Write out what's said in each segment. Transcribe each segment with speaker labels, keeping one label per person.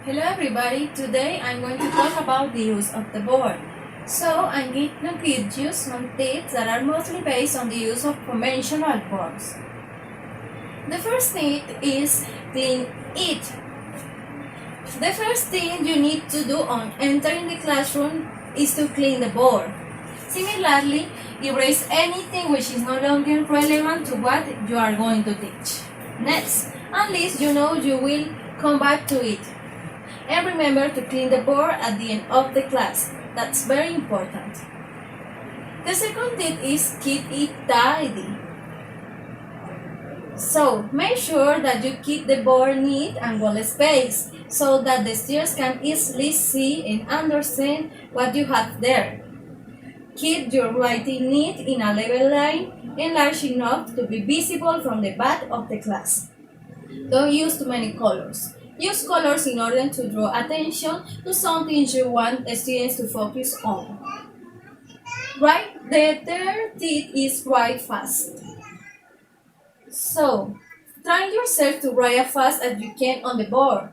Speaker 1: Hello everybody, today I'm going to talk about the use of the board. So I'm going to give you some tips that are mostly based on the use of conventional boards. The first tip is clean it. The first thing you need to do on entering the classroom is to clean the board. Similarly, erase anything which is no longer relevant to what you are going to teach. Next, at least you know you will come back to it. And remember to clean the board at the end of the class. That's very important. The second tip is keep it tidy. So make sure that you keep the board neat and well spaced so that the students can easily see and understand what you have there. Keep your writing neat in a level line and large enough to be visible from the back of the class. Don't use too many colors. Use colors in order to draw attention to something you want the students to focus on. The third tip is write fast. So, try yourself to write as fast as you can on the board.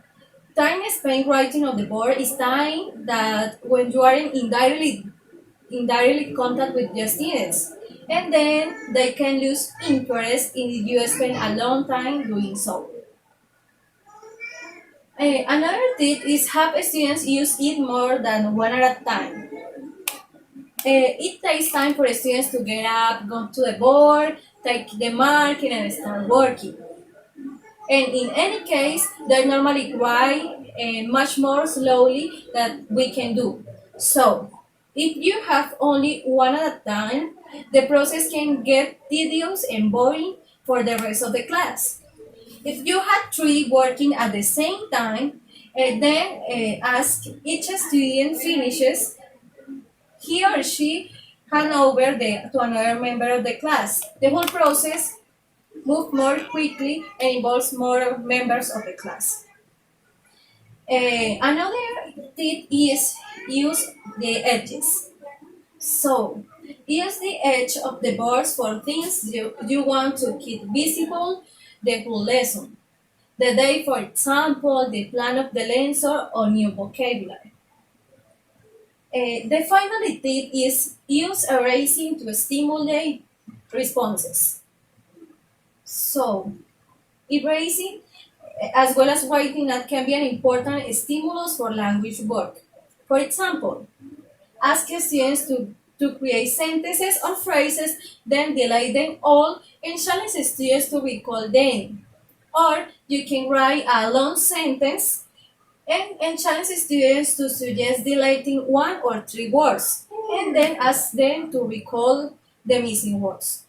Speaker 1: Time spent writing on the board is time that when you are in directly contact with your students, and then they can lose interest if you spend a long time doing so. Another tip is have students use it more than one at a time. It takes time for students to get up, go to the board, take the marking, and start working. And in any case, they normally write much more slowly than we can do. So, if you have only one at a time, the process can get tedious and boring for the rest of the class. If you had three working at the same time, then as each student finishes, he or she hand over to another member of the class. The whole process moves more quickly and involves more members of the class. Another tip is use the edges. So, use the edge of the boards for things you want to keep visible the whole lesson. The day, for example, the plan of the lesson or new vocabulary. The final tip is use erasing to stimulate responses. So, erasing as well as writing that can be an important stimulus for language work. For example, ask students to create sentences or phrases, then delete them all and challenge students to recall them. Or you can write a long sentence and challenge students to suggest deleting one or three words, and then ask them to recall the missing words.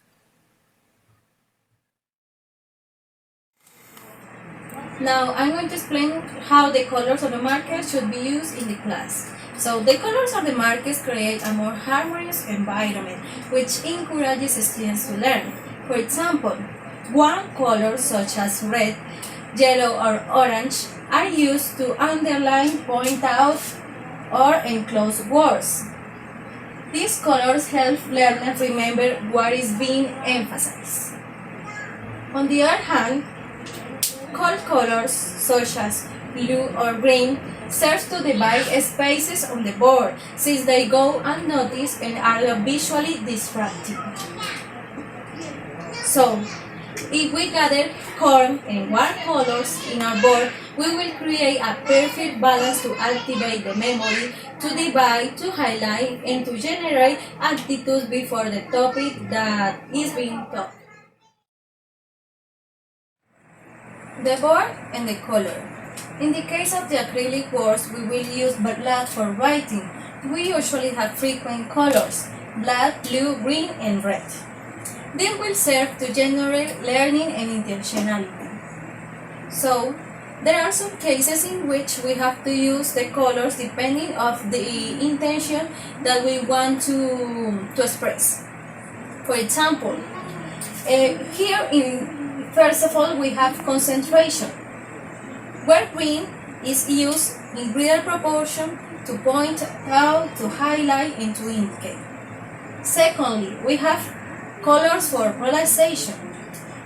Speaker 1: Now I'm going to explain how the colors of the markers should be used in the class. So the colors of the markers create a more harmonious environment, which encourages students to learn. For example, warm colors such as red, yellow, or orange are used to underline, point out, or enclose words. These colors help learners remember what is being emphasized. On the other hand, cold colors such as blue or green serve to divide spaces on the board since they go unnoticed and are visually distracting. So, if we gather warm and warm colors in our board, we will create a perfect balance to activate the memory, to divide, to highlight, and to generate attitudes before the topic that is being taught. The board and the color. In the case of the acrylic boards, we will use black for writing. We usually have frequent colors: black, blue, green, and red. They will serve to generate learning and intentionality. So, there are some cases in which we have to use the colors depending of the intention that we want to express. For example, first of all, we have concentration, where green is used in greater proportion to point out, to highlight, and to indicate. Secondly, we have colors for polarization,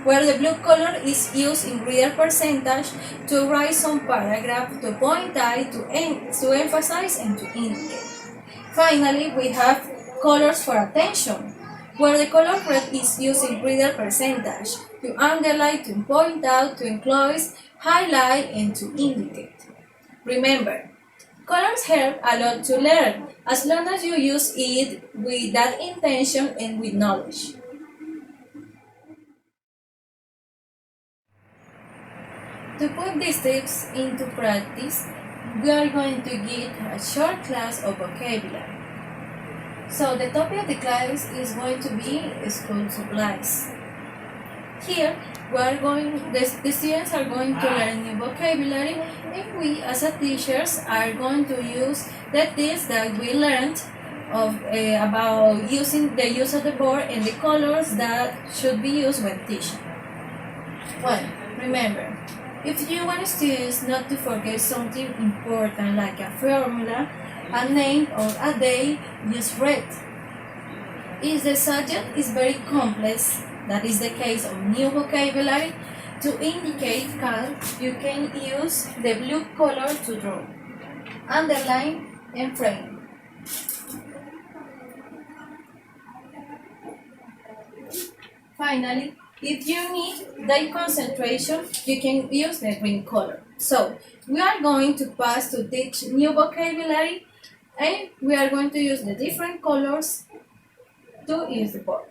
Speaker 1: where the blue color is used in real percentage to write some paragraph, to point out, to emphasize, and to indicate. Finally, we have colors for attention, where the color red is used in reader percentage to underline, to point out, to enclose, highlight, and to indicate. Remember, colors help a lot to learn, as long as you use it with that intention and with knowledge. To put these tips into practice, we are going to give a short class of vocabulary. So the topic of the class is going to be school supplies. Here, the students are going to learn new vocabulary, and we as a teachers are going to use the tips that we learned about using the use of the board and the colors that should be used when teaching. Well, remember, if you want students not to forget something important like a formula, a name, or a day, use red. If the subject is very complex, that is the case of new vocabulary, to indicate calm, you can use the blue color to draw, underline, and frame. Finally, if you need that concentration, you can use the green color. So, we are going to pass to teach new vocabulary, and we are going to use the different colors to use the board.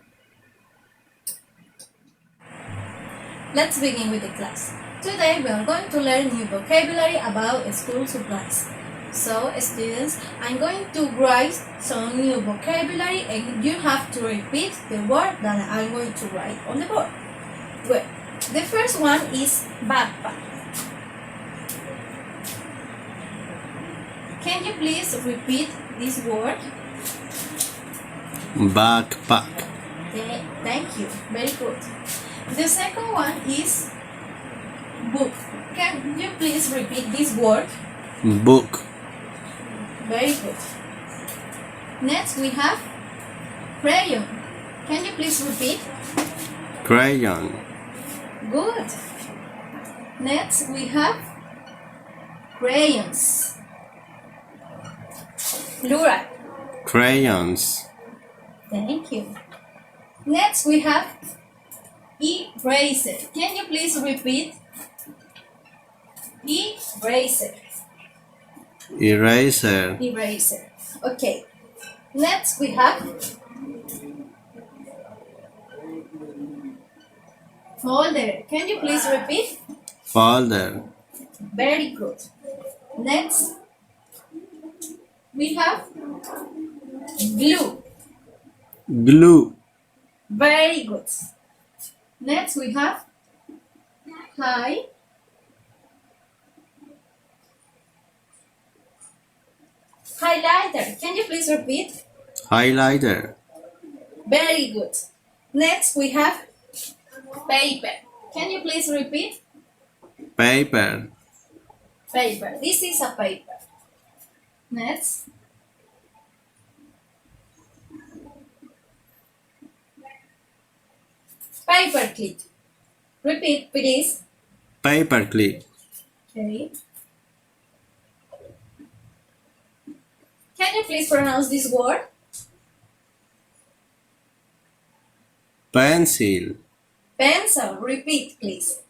Speaker 1: Let's begin with the class. Today we are going to learn new vocabulary about school supplies. So students, I'm going to write some new vocabulary and you have to repeat the word that I'm going to write on the board. Well, the first one is backpack. Can you please repeat this word?
Speaker 2: Backpack.
Speaker 1: Thank you. Very good. The second one is book. Can you please repeat this word?
Speaker 2: Book.
Speaker 1: Very good. Next we have crayon. Can you please repeat?
Speaker 2: Crayon.
Speaker 1: Good. Next we have crayons. Plural.
Speaker 2: Crayons.
Speaker 1: Thank you. Next we have eraser. Can you please repeat? Eraser.
Speaker 2: Eraser.
Speaker 1: Eraser. Okay. Next we have folder. Can you please repeat?
Speaker 2: Folder.
Speaker 1: Very good. Next we have glue.
Speaker 2: Glue.
Speaker 1: Very good. Next we have highlighter. Can you please repeat?
Speaker 2: Highlighter.
Speaker 1: Very good. Next we have paper. Can you please repeat?
Speaker 2: Paper.
Speaker 1: Paper. This is a paper. Next. Paper clip. Repeat, please.
Speaker 2: Paper clip.
Speaker 1: Okay. Can you please pronounce this word?
Speaker 2: Pencil.
Speaker 1: Pencil. Repeat, please.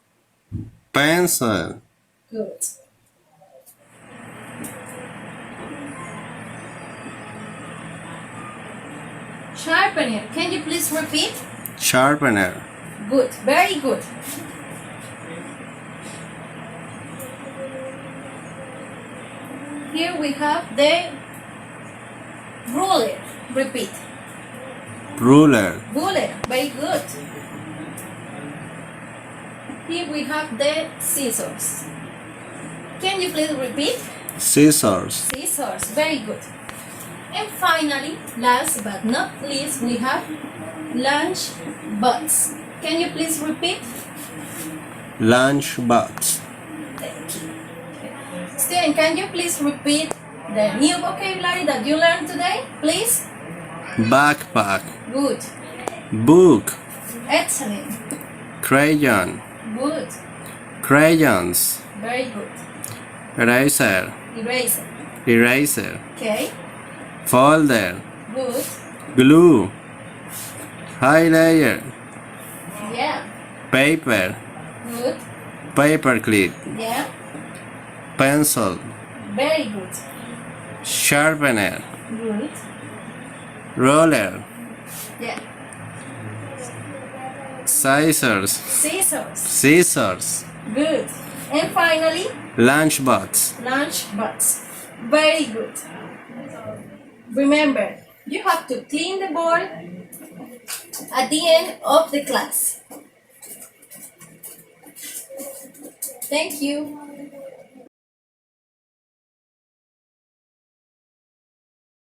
Speaker 2: Pencil.
Speaker 1: Good. Sharpener. Can you please repeat?
Speaker 2: Sharpener.
Speaker 1: Good. Very good. Here we have the ruler. Repeat.
Speaker 2: Ruler.
Speaker 1: Ruler. Very good. Here we have the scissors. Can you please repeat?
Speaker 2: Scissors.
Speaker 1: Scissors. Very good. And finally, last but not least, we have lunch box. Can you please repeat?
Speaker 2: Lunch box.
Speaker 1: Thank you. Student, can you please repeat the new vocabulary that you learned today, please?
Speaker 2: Backpack.
Speaker 1: Good.
Speaker 2: Book.
Speaker 1: Excellent.
Speaker 2: crayon,
Speaker 1: Good.
Speaker 2: crayons,
Speaker 1: Very good.
Speaker 2: eraser,
Speaker 1: Eraser.
Speaker 2: eraser,
Speaker 1: Okay.
Speaker 2: folder,
Speaker 1: Good.
Speaker 2: glue, highlighter,
Speaker 1: Yeah.
Speaker 2: paper,
Speaker 1: Good.
Speaker 2: paperclip,
Speaker 1: Yeah.
Speaker 2: pencil,
Speaker 1: Very good.
Speaker 2: sharpener,
Speaker 1: Good.
Speaker 2: roller,
Speaker 1: Yeah.
Speaker 2: scissors,
Speaker 1: Scissors.
Speaker 2: scissors,
Speaker 1: Good. And finally,
Speaker 2: lunchbox,
Speaker 1: lunchbox. Very good. Remember, you have to clean the board at the end of the class. Thank you.